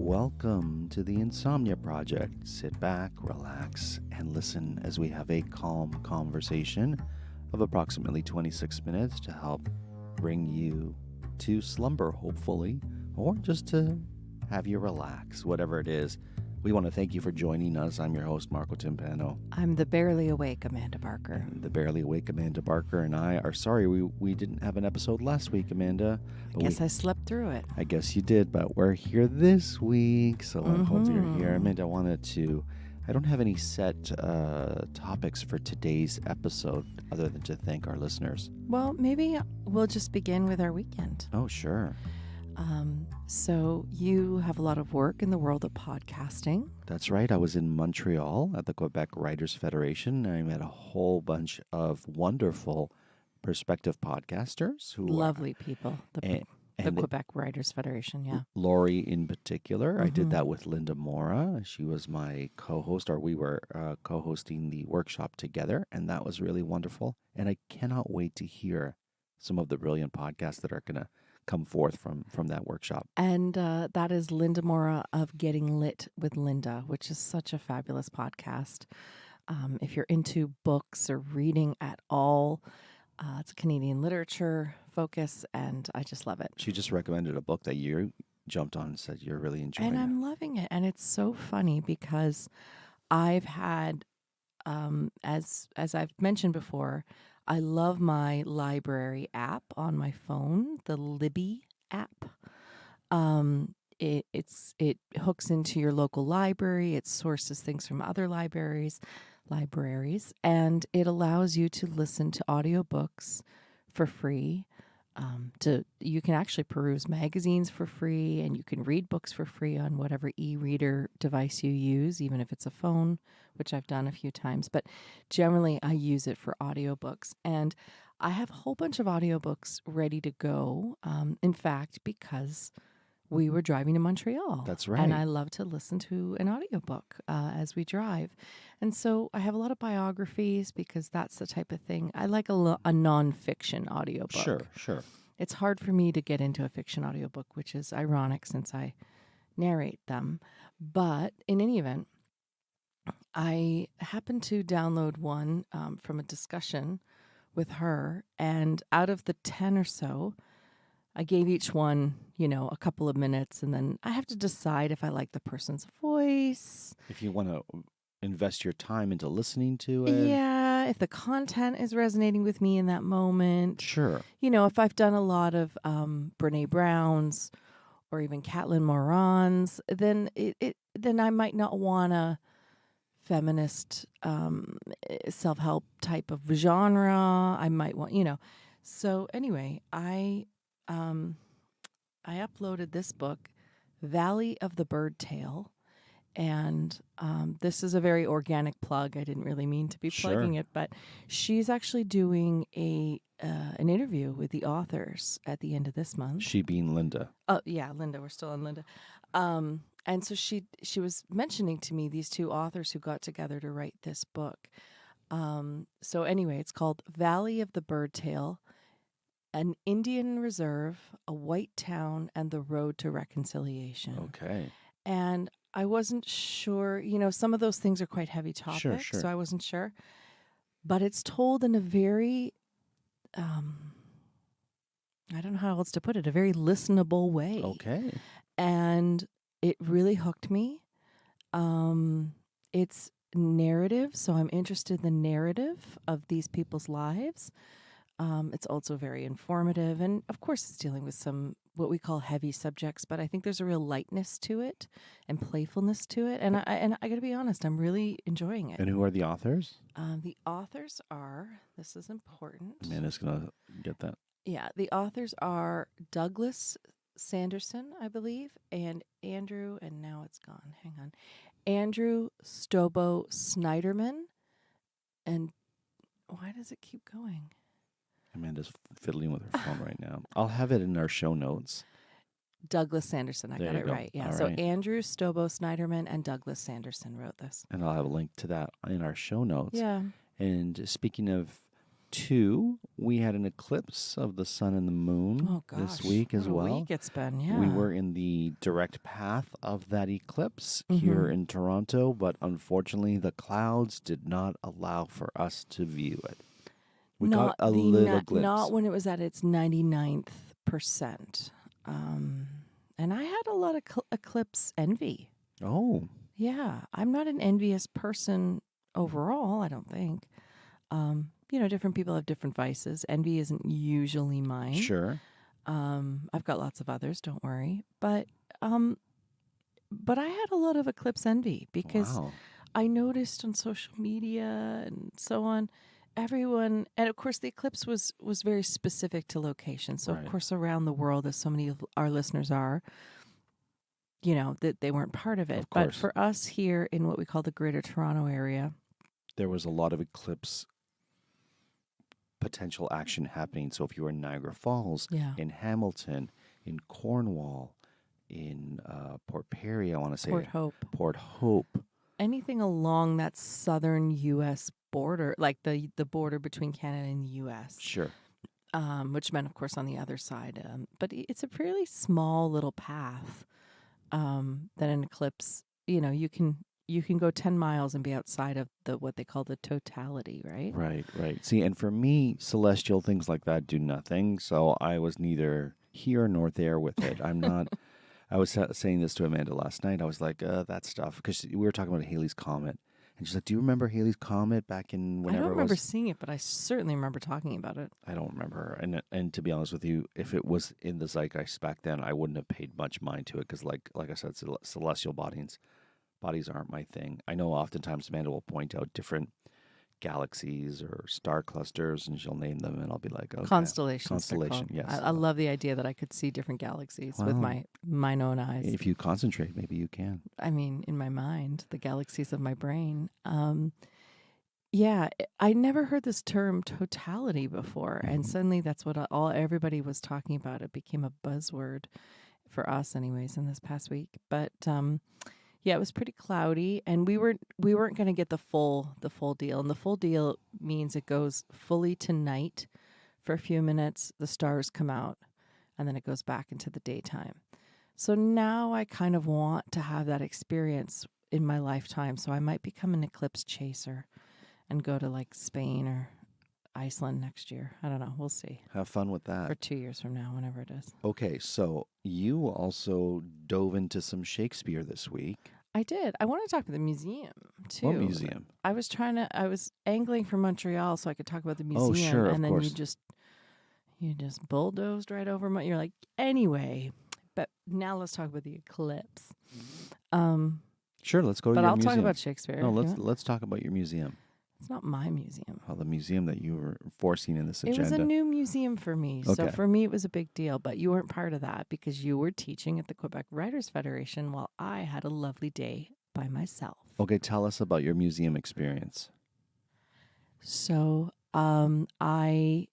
Welcome to the Insomnia Project. Sit back, relax, and listen as we have a calm conversation of approximately 26 minutes to help bring you to slumber, hopefully, or just to have you relax, whatever it is. We want to thank you for joining us. I'm your host, Marco Timpano. I'm the barely awake Amanda Barker. And the barely awake Amanda Barker and I are sorry we didn't have an episode last week, Amanda. I guess I slept through it. I guess you did, but we're here this week, so I'm hoping you're here. Amanda, I don't have any set topics for today's episode other than to thank our listeners. Well, maybe we'll just begin with our weekend. Oh, sure. So you have a lot of work in the world of podcasting. That's right. I was in Montreal at the Quebec Writers Federation. I met a whole bunch of wonderful prospective podcasters who Lovely people. The Quebec Writers Federation, yeah. Lori in particular. I did that with Linda Mora. She was my co-host, or we were co-hosting the workshop together, and that was really wonderful. And I cannot wait to hear some of the brilliant podcasts that are going to come forth from that workshop. And that is Linda Mora of Getting Lit with Linda, which is such a fabulous podcast. If you're into books or reading at all, it's a Canadian literature focus, and I just love it. She just recommended a book that you jumped on and said you're really enjoying it. And I'm loving it. And it's so funny because I've had, as I've mentioned before, I love my library app on my phone, the Libby app. It hooks into your local library. It sources things from other libraries, and it allows you to listen to audiobooks for free. You can actually peruse magazines for free, and you can read books for free on whatever e-reader device you use, even if it's a phone, which I've done a few times. But generally, I use it for audiobooks, and I have a whole bunch of audiobooks ready to go. In fact, because we were driving to Montreal. That's right. And I love to listen to an audiobook as we drive. And so I have a lot of biographies because that's the type of thing. I like a nonfiction audiobook. Sure. It's hard for me to get into a fiction audiobook, which is ironic since I narrate them. But in any event, I happened to download one from a discussion with her. And out of the 10 or so, I gave each one, a couple of minutes, and then I have to decide if I like the person's voice. If you want to invest your time into listening to it. Yeah, if the content is resonating with me in that moment. Sure. If I've done a lot of Brene Brown's or even Caitlin Moran's, then then I might not want a feminist self-help type of genre. I might want, So anyway, I uploaded this book, Valley of the Bird Tale, and this is a very organic plug. I didn't really mean to be plugging it, but she's actually doing an interview with the authors at the end of this month. She being Linda. Oh yeah, Linda. We're still on Linda. And so she was mentioning to me these two authors who got together to write this book. So anyway, it's called Valley of the Bird Tale: An Indian Reserve, a White Town, and the Road to Reconciliation. Okay. And I wasn't sure, some of those things are quite heavy topics, Sure. so I wasn't sure. But it's told in a very, I don't know how else to put it, a very listenable way. Okay. And it really hooked me. It's narrative, so I'm interested in the narrative of these people's lives. It's also very informative, and of course it's dealing with some what we call heavy subjects, but I think there's a real lightness to it and playfulness to it, and I got to be honest, I'm really enjoying it. And who are the authors? The authors are, this is important. Amanda's going to get that. Yeah, the authors are Douglas Sanderson, I believe, and Andrew, and now it's gone, hang on, Andrew Stobo Snyderman, and why does it keep going? Amanda's fiddling with her phone right now. I'll have it in our show notes. Douglas Sanderson, I got it right. Yeah, All so right. Andrew Stobo Snyderman and Douglas Sanderson wrote this. And I'll have a link to that in our show notes. Yeah. And speaking of 2, we had an eclipse of the sun and the moon Oh gosh, this week as what a well. week it's been. Yeah, We were in the direct path of that eclipse Mm-hmm. here in Toronto, but unfortunately the clouds did not allow for us to view it. We got a little glimpse. Not when it was at its 99th percent. And I had a lot of eclipse envy. Oh, Yeah, I'm not an envious person overall, I don't think. Different people have different vices. Envy isn't usually mine. sure. I've got lots of others, don't worry. But I had a lot of eclipse envy because Wow. I noticed on social media and so on, everyone, and of course the eclipse was very specific to location. So Right. of course around the world, as so many of our listeners are, that they weren't part of it. Of But course. for us here in what we call the Greater Toronto area, There was a lot of eclipse potential action happening. So if you were in Niagara Falls, yeah, in Hamilton, in Cornwall, in Port Perry, I want to say Port Hope. anything along that southern U.S. border, like the border between Canada and the U.S. Sure. Which meant, of course, on the other side. But it's a fairly small little path that an eclipse, you can go 10 miles and be outside of what they call the totality, right? Right. See, and for me, celestial things like that do nothing. So I was neither here nor there with it. I'm not. I was saying this to Amanda last night. I was like, that stuff, because we were talking about Halley's Comet. And she's like, do you remember Halley's Comet back in whenever I don't remember it was? seeing it, but I certainly remember talking about it. I don't remember. And to be honest with you, if it was in the zeitgeist back then, I wouldn't have paid much mind to it because, like I said, celestial bodies aren't my thing. I know oftentimes Amanda will point out different galaxies or star clusters, and she'll name them, and I'll be like, okay. Constellation, Yes. I love the idea that I could see different galaxies with Well, my own eyes. If you concentrate, maybe you can. I mean, in my mind, the galaxies of my brain. Yeah, I never heard this term totality before, and suddenly that's what everybody was talking about. It became a buzzword for us, anyways, in this past week. But yeah, it was pretty cloudy, and we weren't going to get the full deal. And the full deal means it goes fully to night for a few minutes. The stars come out, and then it goes back into the daytime. So now I kind of want to have that experience in my lifetime. So I might become an eclipse chaser and go to like Spain or Iceland next year. I don't know. We'll see. Have fun with that. Or 2 years from now, whenever it is. Okay, so you also dove into some Shakespeare this week. I did. I want to talk about the museum too. What museum? I was angling for Montreal so I could talk about the museum. Oh, sure, and of then course. you just bulldozed right over you're like, anyway. But now let's talk about the eclipse. Sure, let's go to but your I'll museum. talk about Shakespeare. No, let's talk about your museum. It's not my museum. Oh, the museum that you were foreseen in this agenda. It was a new museum for me. Okay. So for me, it was a big deal. But you weren't part of that because you were teaching at the Quebec Writers Federation while I had a lovely day by myself. Okay, tell us about your museum experience. So I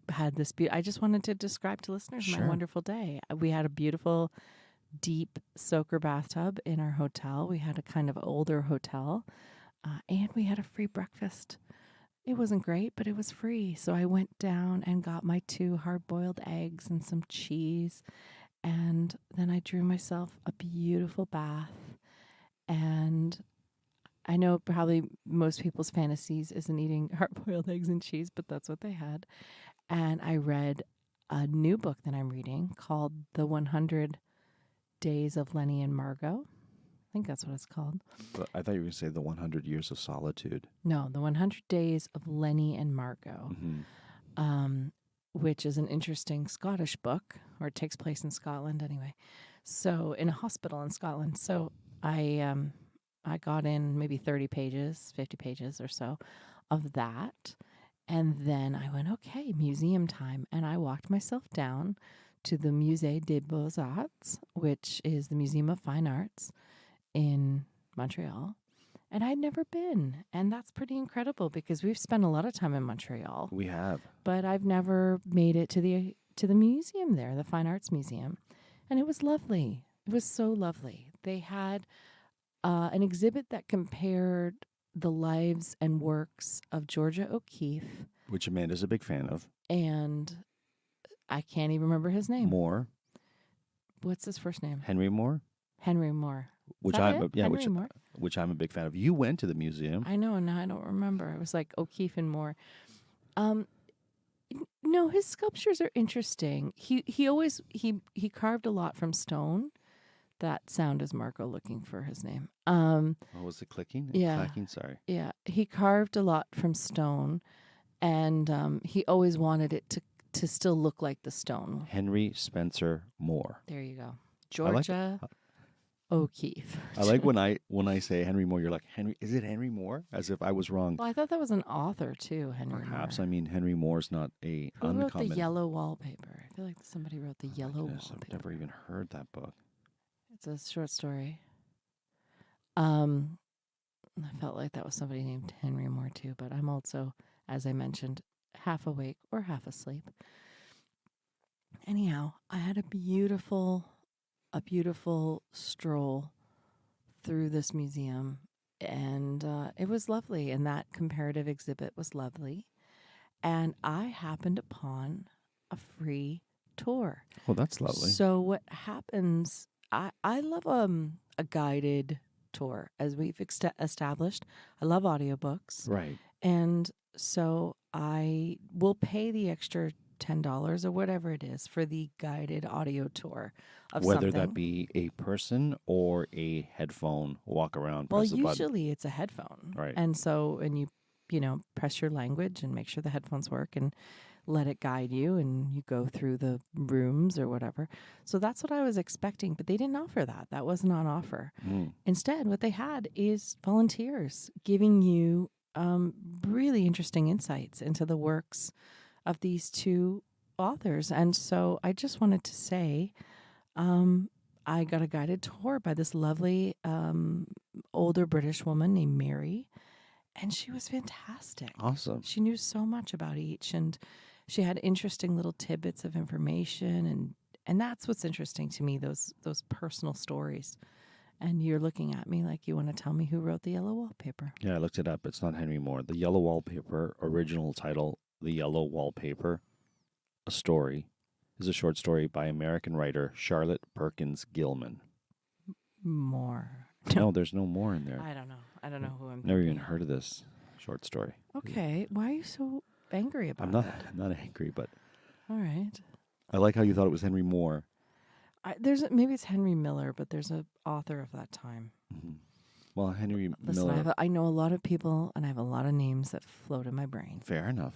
had this I just wanted to describe to listeners Sure. my wonderful day. We had a beautiful, deep soaker bathtub in our hotel. We had a kind of older hotel. And we had a free breakfast. It wasn't great, but it was free. So I went down and got my 2 hard-boiled eggs and some cheese. And then I drew myself a beautiful bath. And I know probably most people's fantasies isn't eating hard-boiled eggs and cheese, but that's what they had. And I read a new book that I'm reading called The 100 Days of Lenny and Margot. I think that's what it's called. But I thought you were going to say the 100 Years of Solitude. No, the 100 Days of Lenny and Margot, which is an interesting Scottish book, or it takes place in Scotland anyway. So in a hospital in Scotland. So I got in maybe 30 pages, 50 pages or so of that. And then I went, okay, museum time. And I walked myself down to the Musée des Beaux-Arts, which is the Museum of Fine Arts in Montreal, and I'd never been, and that's pretty incredible because we've spent a lot of time in Montreal. We have, but I've never made it to the museum there, the Fine Arts Museum, and it was lovely. It was so lovely. They had an exhibit that compared the lives and works of Georgia O'Keeffe, Which Amanda's a big fan of. and I can't even remember his name. Moore. What's his first name? Henry Moore. Henry Moore. Which Is that I'm it? yeah, Henry Moore. which I'm a big fan of. You went to the museum. I know, and now I don't remember. It was like O'Keefe and Moore. No, his sculptures are interesting. He always he carved a lot from stone. That sound is Marco looking for his name. Oh, was it clicking? Yeah. Clacking? Sorry. Yeah, he carved a lot from stone, and he always wanted it to still look like the stone. Henry Spencer Moore. There you go, I like Georgia O'Keefe. I like when I say Henry Moore, you're like, Henry, is it Henry Moore? As if I was wrong. Well, I thought that was an author too, Henry Perhaps. Moore. I mean, Henry Moore's not a Who uncommon. wrote the Yellow Wallpaper? I feel like somebody wrote the Yellow Goodness, Wallpaper. I've never even heard that book. It's a short story. I felt like that was somebody named Henry Moore too, but I'm also, as I mentioned, half awake or half asleep. Anyhow, I had a beautiful stroll through this museum, and it was lovely, and that comparative exhibit was lovely. And I happened upon a free tour. Oh, that's lovely. So what happens, I love a guided tour, as we've established. I love audiobooks. Right. And so I will pay the extra $10 or whatever it is for the guided audio tour of Whether something. that be a person or a headphone, walk around, Well, press a button. usually it's a headphone. Right. And so, and you know, press your language and make sure the headphones work and let it guide you, and you go through the rooms or whatever. So that's what I was expecting, but they didn't offer that. That wasn't on offer. Instead, what they had is volunteers giving you really interesting insights into the works of these two authors. And so I just wanted to say, I got a guided tour by this lovely older British woman named Mary, and she was fantastic. Awesome. She knew so much about each, and she had interesting little tidbits of information, and that's what's interesting to me, those personal stories. And you're looking at me like you want to tell me who wrote the Yellow Wallpaper. Yeah, I looked it up. It's not Henry Moore. The Yellow Wallpaper, original title, The Yellow Wallpaper, a story, is a short story by American writer Charlotte Perkins Gilman. More. No, there's no more in there. I don't know. I don't know who I'm Never thinking. even heard of this short story. Okay. Why are you so angry about I'm it? not angry, but All right. I like how you thought it was Henry Moore. Maybe it's Henry Miller, but there's an author of that time. Mm-hmm. Well, Henry Listen, Miller. I know a lot of people, and I have a lot of names that float in my brain. Fair enough.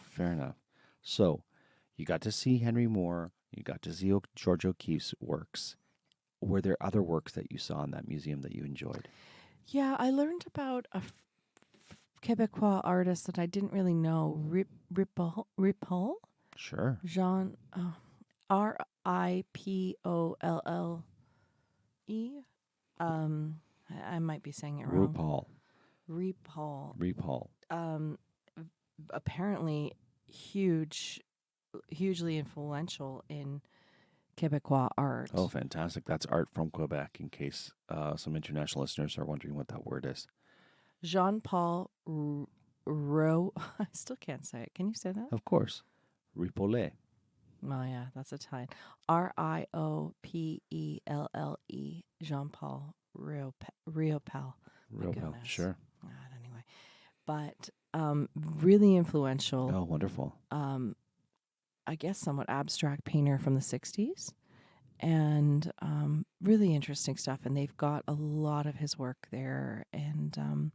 So, you got to see Henry Moore. You got to see George O'Keefe's works. Were there other works that you saw in that museum that you enjoyed? Yeah, I learned about a Quebecois artist that I didn't really know, Ripoll? Sure. Jean, Ripolle. I might be saying it wrong. Ripoll. Apparently hugely influential in Quebecois art. Oh, fantastic. That's art from Quebec, in case some international listeners are wondering what that word is. Jean-Paul Ro. I still can't say it. Can you say that? Of course. Ripolle. Oh, yeah, that's Italian. Riopelle. Jean-Paul Riopelle. Riopelle, sure. Anyway, but really influential. Oh, wonderful. I guess somewhat abstract painter from the 60s, and really interesting stuff. And they've got a lot of his work there, and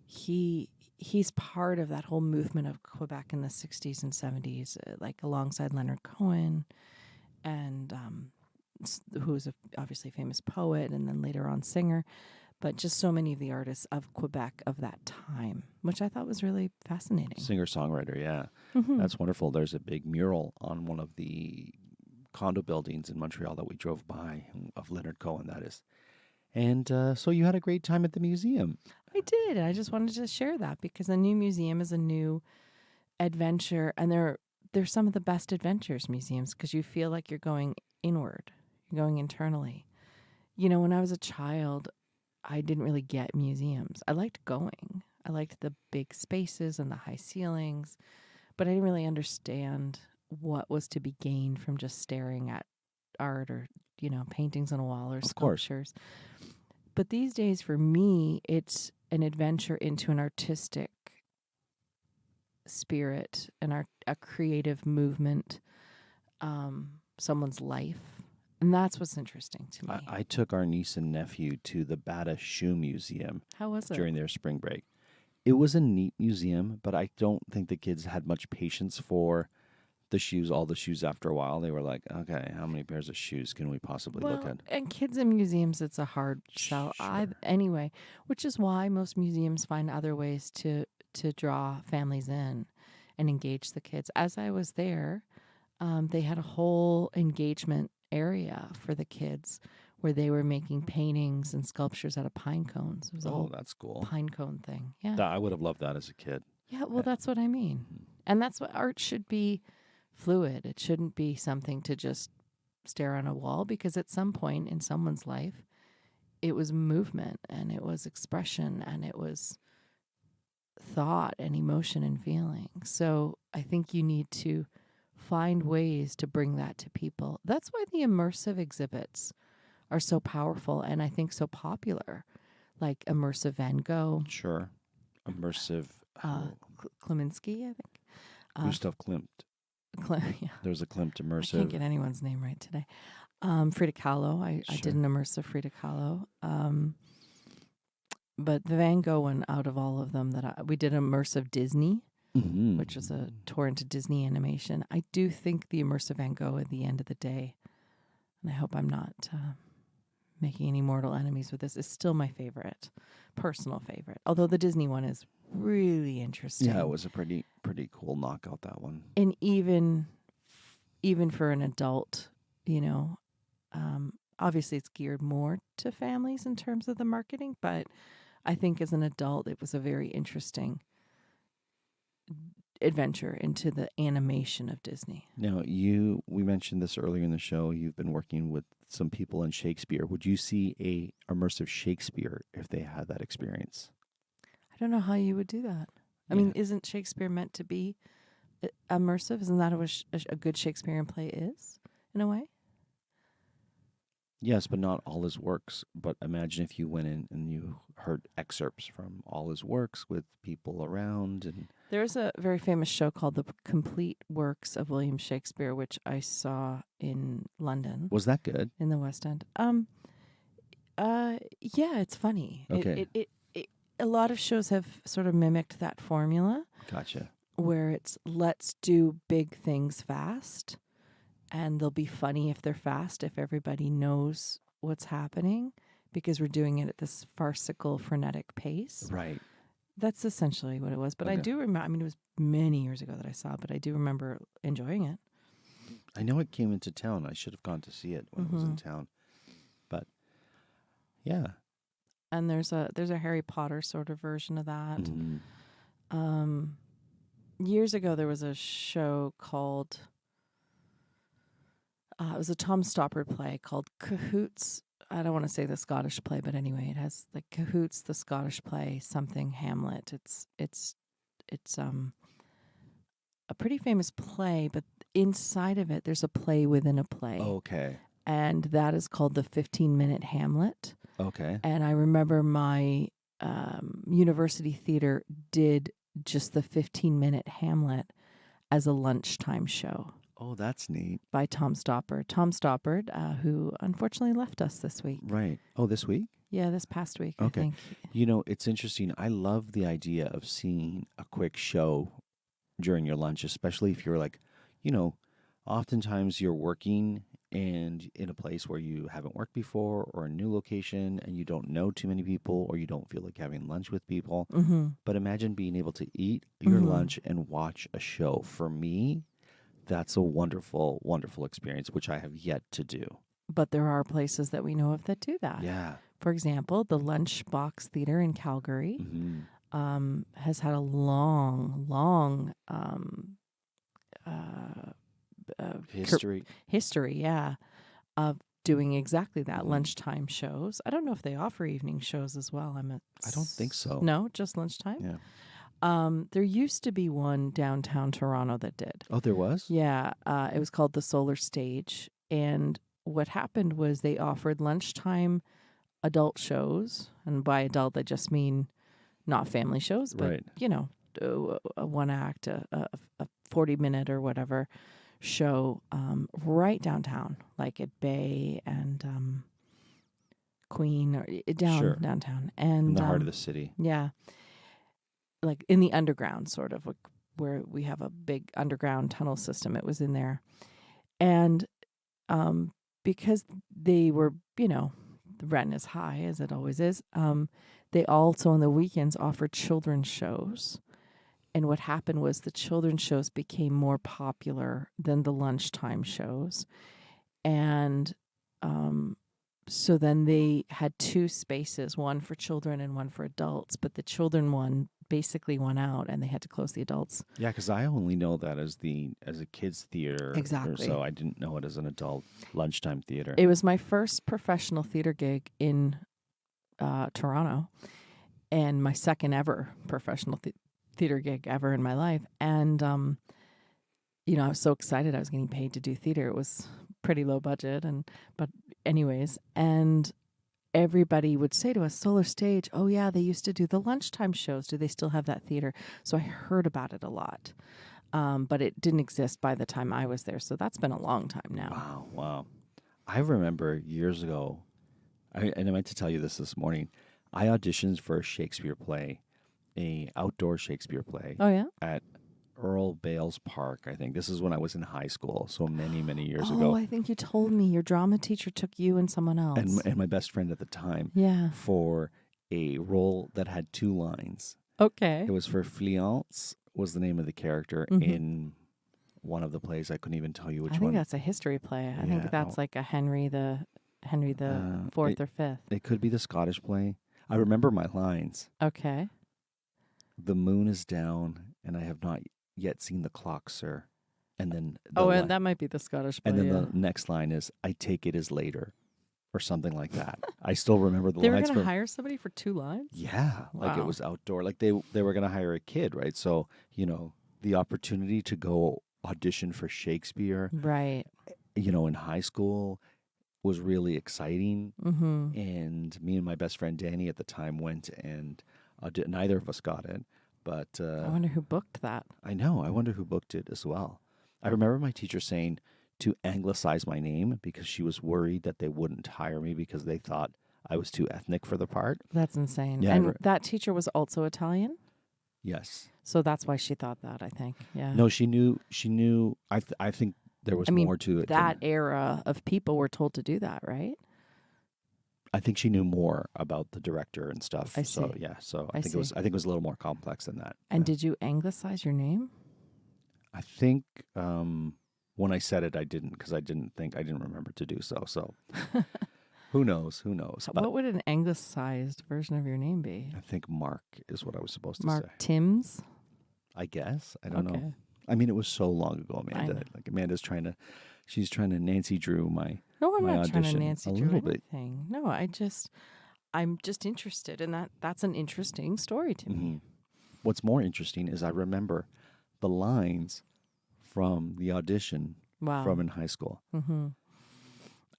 he's part of that whole movement of Quebec in the 60s and 70s, like alongside Leonard Cohen, and who was obviously a famous poet and then later on singer, but just so many of the artists of Quebec of that time, which I thought was really fascinating. Singer-songwriter, yeah. Mm-hmm. That's wonderful. There's a big mural on one of the condo buildings in Montreal that we drove by, of Leonard Cohen, that is. And so you had a great time at the museum. I did. I just wanted to share that because a new museum is a new adventure, and they're some of the best adventures museums because you feel like you're going inward, you're going internally. You know, when I was a child, I didn't really get museums. I liked going. I liked the big spaces and the high ceilings, but I didn't really understand what was to be gained from just staring at art or, paintings on a wall or Of course. sculptures. But these days, for me, it's an adventure into an artistic spirit and a creative movement, someone's life. And that's what's interesting to me. I took our niece and nephew to the Bata Shoe Museum How was it? during their spring break. It was a neat museum, but I don't think the kids had much patience for all the shoes after a while. They were like, okay, how many pairs of shoes can we possibly look at? And kids in museums, it's a hard sell. Sure. Anyway, which is why most museums find other ways to draw families in and engage the kids. As I was there, they had a whole engagement area for the kids where they were making paintings and sculptures out of pine cones. It was a whole that's cool. pine cone thing. Yeah. I would have loved that as a kid. Yeah, well, that's what I mean. And that's what art should be, fluid. It shouldn't be something to just stare on a wall, because at some point in someone's life, it was movement and it was expression and it was thought and emotion and feeling. So I think you need to find ways to bring that to people. That's why the immersive exhibits are so powerful and I think so popular, like immersive Van Gogh. Sure. Immersive. Kleminski, I think. Gustav Klimt. Yeah. There's a Klimt immersive. I can't get anyone's name right today. Frida Kahlo. I did an immersive Frida Kahlo. But the Van Gogh one, out of all of them, we did immersive Disney, which was a tour into Disney animation. I do think the immersive Van Gogh at the end of the day, and I hope I'm not making any mortal enemies with this, is still my favorite, personal favorite. Although the Disney one is really interesting. Yeah, it was a pretty cool knockout, that one. And even for an adult, obviously it's geared more to families in terms of the marketing, but I think as an adult it was a very interesting adventure into the animation of Disney. Now, we mentioned this earlier in the show, you've been working with some people in Shakespeare. Would you see a immersive Shakespeare if they had that experience? I don't know how you would do that. I mean, isn't Shakespeare meant to be immersive? Isn't that what a good Shakespearean play is, in a way? Yes, but not all his works. But imagine if you went in and you heard excerpts from all his works with people around. And there's a very famous show called The Complete Works of William Shakespeare, which I saw in London. Was that good? In the West End. Yeah, it's funny. Okay. A lot of shows have sort of mimicked that formula. Gotcha. Where it's, let's do big things fast. And they'll be funny if they're fast, if everybody knows what's happening, because we're doing it at this farcical, frenetic pace. Right. That's essentially what it was. But okay. I do remember, I mean, it was many years ago that I saw it, but I do remember enjoying it. I know it came into town. I should have gone to see it when it was in town. But, yeah. And there's a Harry Potter sort of version of that. Mm-hmm. Years ago, there was a show called... it was a Tom Stoppard play called Cahoots. I don't want to say the Scottish play, but anyway, it has like Cahoots, the Scottish play, something Hamlet. It's a pretty famous play, but inside of it, there's a play within a play. Okay. And that is called the 15-minute Hamlet. Okay. And I remember my university theater did just the 15-minute Hamlet as a lunchtime show. Oh, that's neat. By Tom Stoppard. Tom Stoppard, who unfortunately left us this week. Right. Oh, this week? Yeah, this past week, okay. I think. You know, it's interesting. I love the idea of seeing a quick show during your lunch, especially if you're like, oftentimes you're working and in a place where you haven't worked before or a new location and you don't know too many people or you don't feel like having lunch with people. Mm-hmm. But imagine being able to eat your lunch and watch a show. For me, that's a wonderful, wonderful experience, which I have yet to do. But there are places that we know of that do that. Yeah. For example, the Lunchbox Theater in Calgary has had a long history, of doing exactly that, lunchtime shows. I don't know if they offer evening shows as well. I don't think so. No, just lunchtime? Yeah. There used to be one downtown Toronto that did. Oh, there was? Yeah, it was called the Solar Stage. And what happened was they offered lunchtime adult shows. And by adult, I just mean not family shows, but, Right. a one act, a 40-minute or whatever show right downtown, like at Bay and Queen, or Sure. downtown. In And the heart of the city. yeah, like in the underground, sort of, like where we have a big underground tunnel system. It was in there. And because they were, the rent is high, as it always is, they also on the weekends offered children's shows. And what happened was the children's shows became more popular than the lunchtime shows. And so then they had two spaces, one for children and one for adults. But the children one basically went out and they had to close the adults. Yeah, because I only know that as a kids theater. Exactly. So I didn't know it as an adult lunchtime theater. It was my first professional theater gig in Toronto, and my second ever professional theater gig ever in my life. And I was so excited I was getting paid to do theater. It was pretty low budget, but anyways, and everybody would say to us, Solar Stage, oh yeah, they used to do the lunchtime shows. Do they still have that theater? So I heard about it a lot. But it didn't exist by the time I was there. So that's been a long time now. Wow. I remember years ago, and I meant to tell you this morning, I auditioned for a Shakespeare play, a outdoor Shakespeare play. Oh, yeah? At Earl Bales Park, I think. This is when I was in high school, so many, many years Oh, ago. I think you told me your drama teacher took you and someone else. And my best friend at the time. Yeah. For a role that had two lines. Okay. It was for Fleance, was the name of the character in one of the plays. I couldn't even tell you which one. I think that's a history play. I think that's like a Henry the fourth or fifth. It could be the Scottish play. I remember my lines. Okay. The moon is down, and I have not yet seen the clock, sir. And then and that might be the Scottish play. And then the next line is, I take it as later, or something like that. I still remember the lines. They were going to hire somebody for two lines? Yeah. Wow. Like it was outdoor. Like they were going to hire a kid, right? So, the opportunity to go audition for Shakespeare. Right. In high school was really exciting. Mm-hmm. And me and my best friend Danny at the time went and neither of us got it. But I wonder who booked that. I know. I wonder who booked it as well. I remember my teacher saying to anglicize my name because she was worried that they wouldn't hire me because they thought I was too ethnic for the part. That's insane. Yeah, and that teacher was also Italian? Yes. So that's why she thought that, I think. Yeah. No, she knew. I think there was more to it. That era of people were told to do that, right? I think she knew more about the director and stuff. I see. So yeah. So I think it was a little more complex than that. And did you anglicize your name? I think when I said it, I didn't because I didn't remember to do so. So who knows? But what would an anglicized version of your name be? I think Mark is what I was supposed to Mark say. Timms? I guess. I don't know. I mean, it was so long ago, Amanda. Like Amanda's she's trying to Nancy Drew my No, I'm not audition trying to Nancy Drew a little anything. Bit. No, I'm just interested in that. That's an interesting story to me. What's more interesting is I remember the lines from the audition from in high school. Mm-hmm.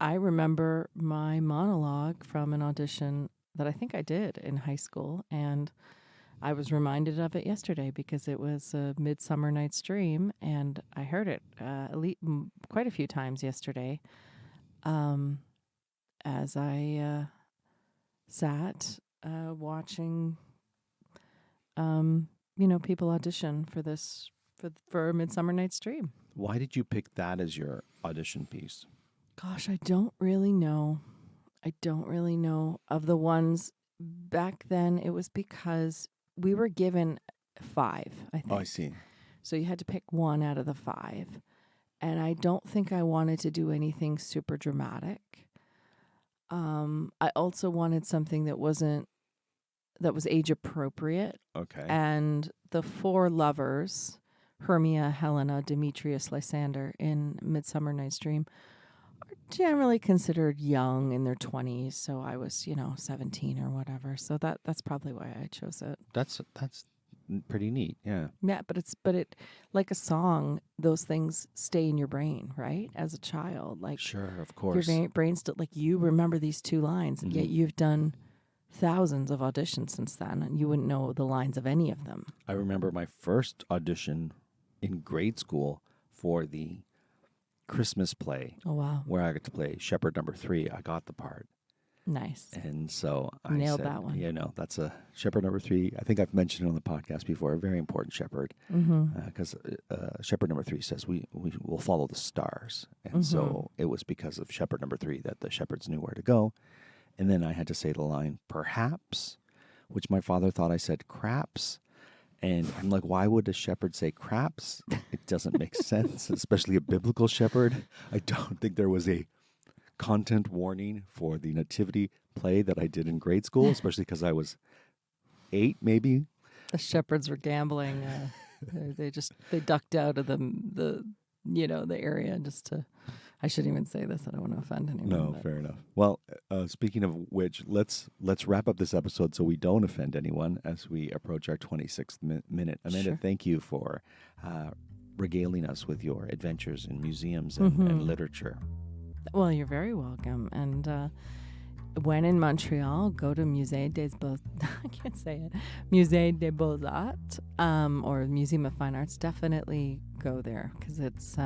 I remember my monologue from an audition that I think I did in high school, and I was reminded of it yesterday because it was a Midsummer Night's Dream, and I heard it quite a few times yesterday as I sat watching people audition for Midsummer Night's Dream. Why did you pick that as your audition piece? Gosh, I don't really know. Of the ones back then, it was because we were given 5, I think. Oh, I see. So you had to pick one out of the 5. And I don't think I wanted to do anything super dramatic. I also wanted something that was age appropriate. Okay. And the 4 lovers, Hermia, Helena, Demetrius, Lysander in Midsummer Night's Dream, are generally considered young in their 20s. So I was, 17 or whatever. So that's probably why I chose it. That's pretty neat. Yeah. Yeah, but it like a song, those things stay in your brain, right? As a child, like Sure, of your course. brain still like you remember these two lines, Mhm. yet you've done thousands of auditions since then, and you wouldn't know the lines of any of them. I remember my first audition in grade school for the Christmas play Oh wow, where I got to play Shepherd number 3. I got the part. nice, And so I nailed said, that one. that's a Shepherd number 3. I think I've mentioned it on the podcast before, a very important shepherd, because Shepherd number 3 says we will follow the stars. And so it was because of Shepherd number 3 that the shepherds knew where to go. And then I had to say the line, perhaps, which my father thought I said craps. And I'm like, why would a shepherd say craps? It doesn't make sense, especially a biblical shepherd. I don't think there was a content warning for the nativity play that I did in grade school, especially because I was 8, maybe. The shepherds were gambling. They ducked out of the the area just to. I shouldn't even say this. I don't want to offend anyone. No, but fair enough. Well, speaking of which, let's wrap up this episode so we don't offend anyone as we approach our 26th minute. Amanda, Sure. thank you for regaling us with your adventures in museums and literature. Well, you're very welcome. And when in Montreal, go to Musée des Beaux I can't say it. Musée des Beaux-Arts, or Museum of Fine Arts. Definitely go there because it's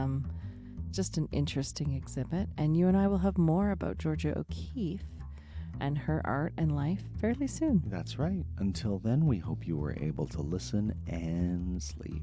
just an interesting exhibit. And you and I will have more about Georgia O'Keeffe and her art and life fairly soon. That's right. Until then, we hope you were able to listen and sleep.